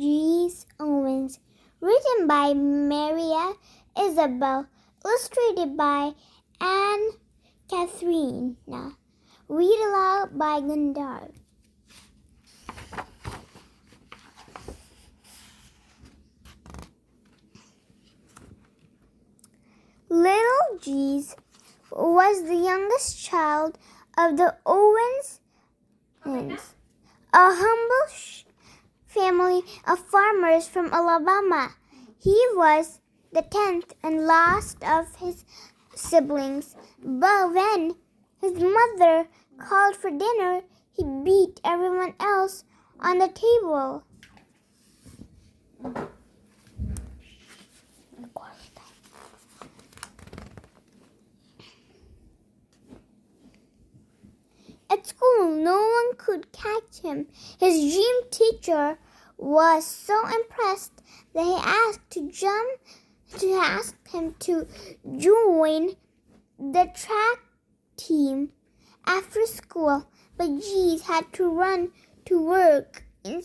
Jeesee Owens, written by Maria Isabel, illustrated by Anne Katharina. Read aloud by Gundar. Little Jeesee was the youngest child of the Owens, a humble family of farmers from Alabama. He was the 10th and last of his siblings, but when his mother called for dinner, he beat everyone else on the table. At school, no one could catch him. His gym teacher was so impressed that he asked him to join the track team after school. But Jeesee had to run to work in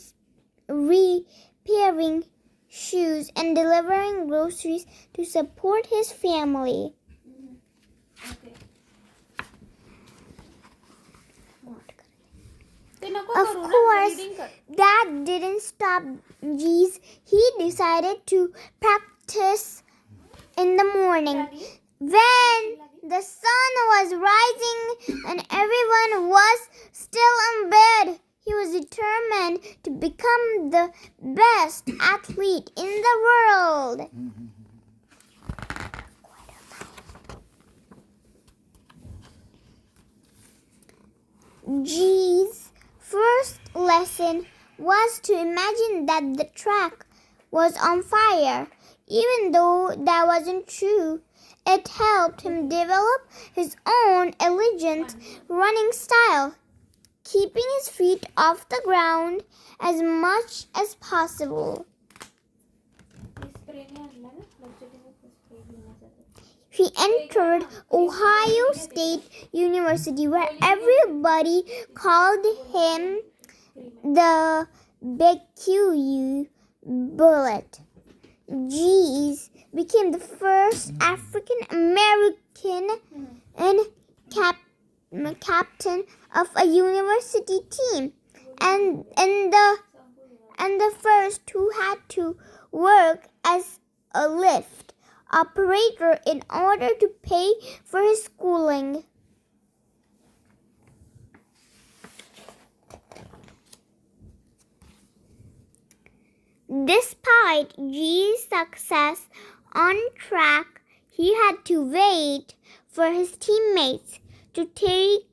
repairing shoes and delivering groceries to support his family. Of course, that didn't stop Jeesee. He decided to practice in the morning. When the sun was rising and everyone was still in bed, he was determined to become the best athlete in the world. Jeesee's first lesson was to imagine that the track was on fire. Even though that wasn't true, it helped him develop his own elegant running style, keeping his feet off the ground as much as possible. He entered Ohio State University, where everybody called him the BQ Bullet. Jeesee became the first African American captain of a university team, and the first who had to work as a lift operator in order to pay for his schooling. Despite Jeesee's success on track, he had to wait for his teammates to take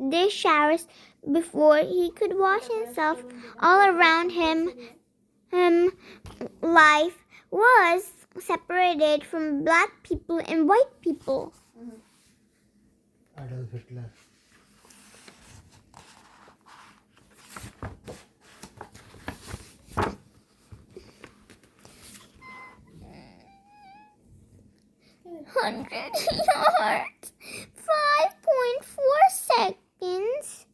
their showers before he could wash himself. All around him, life was separated from black people and white people. Adolf Hitler. Yards, 5.4 seconds.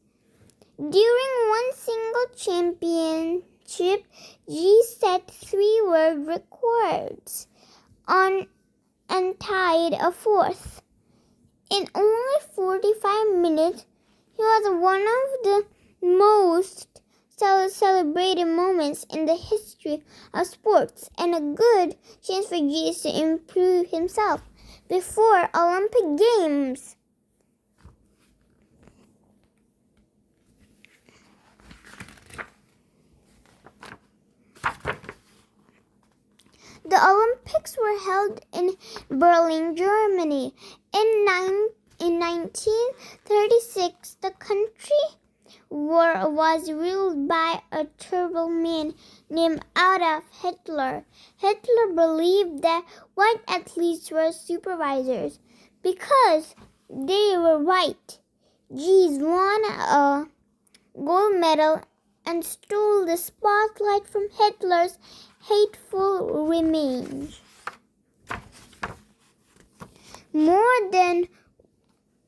During one single championship, Jeesee set 3 world records and tied a 4th. In only 45 minutes, he was one of the most celebrated moments in the history of sports, and a good chance for Jeesee to improve himself before Olympic Games. The Olympics were held in Berlin, Germany. In 1936, the country was ruled by a terrible man named Adolf Hitler. Hitler believed that white athletes were supervisors because they were white. Jeesee won a gold medal and stole the spotlight from Hitler's hateful remains. More than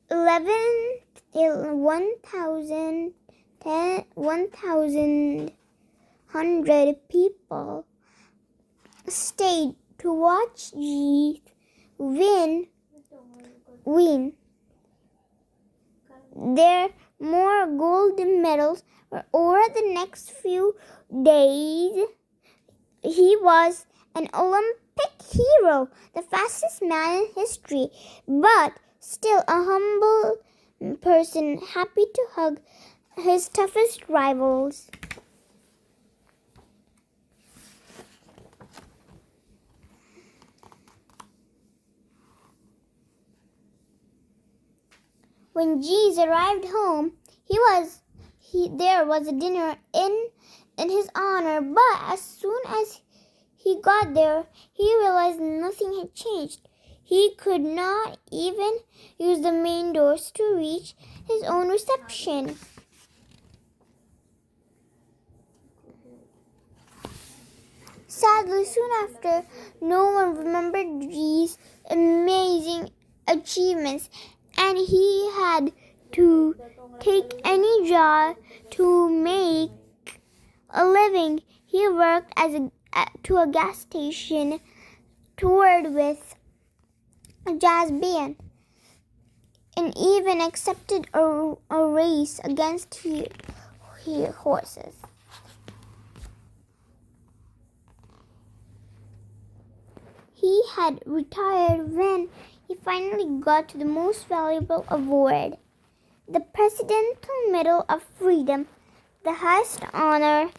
1,100 100 people stayed to watch jeesee win. There more gold medals were over the next few days. He was an Olympic hero, the fastest man in history, but still a humble person, happy to hug his toughest rivals. When jeesee arrived home, there was a dinner in his honor, but as soon as he got there, he realized nothing had changed. He could not even use the main doors to reach his own reception. Sadly, soon after, no one remembered jeesee's amazing achievements, and he had to take any job to make a living. He worked to a gas station, toured with a jazz band, and even accepted a race against horses. He had retired when he finally got to the most valuable award, the Presidential Medal of Freedom, the highest honor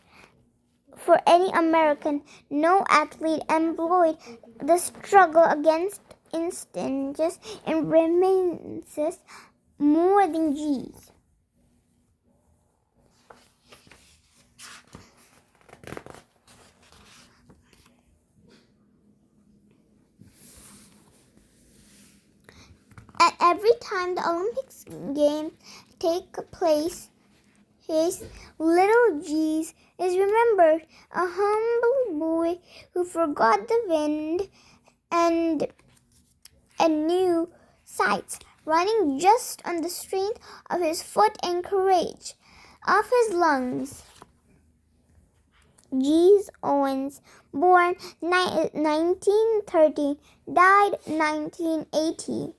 for any American. No athlete employed the struggle against injustice and remittances more than jeesee. At every time the Olympics Games take place, his little jeesee is remembered, a humble boy who forgot the wind and new sights, running just on the strength of his foot and courage of his lungs. Jeesee Owens, born 1930, died 1980.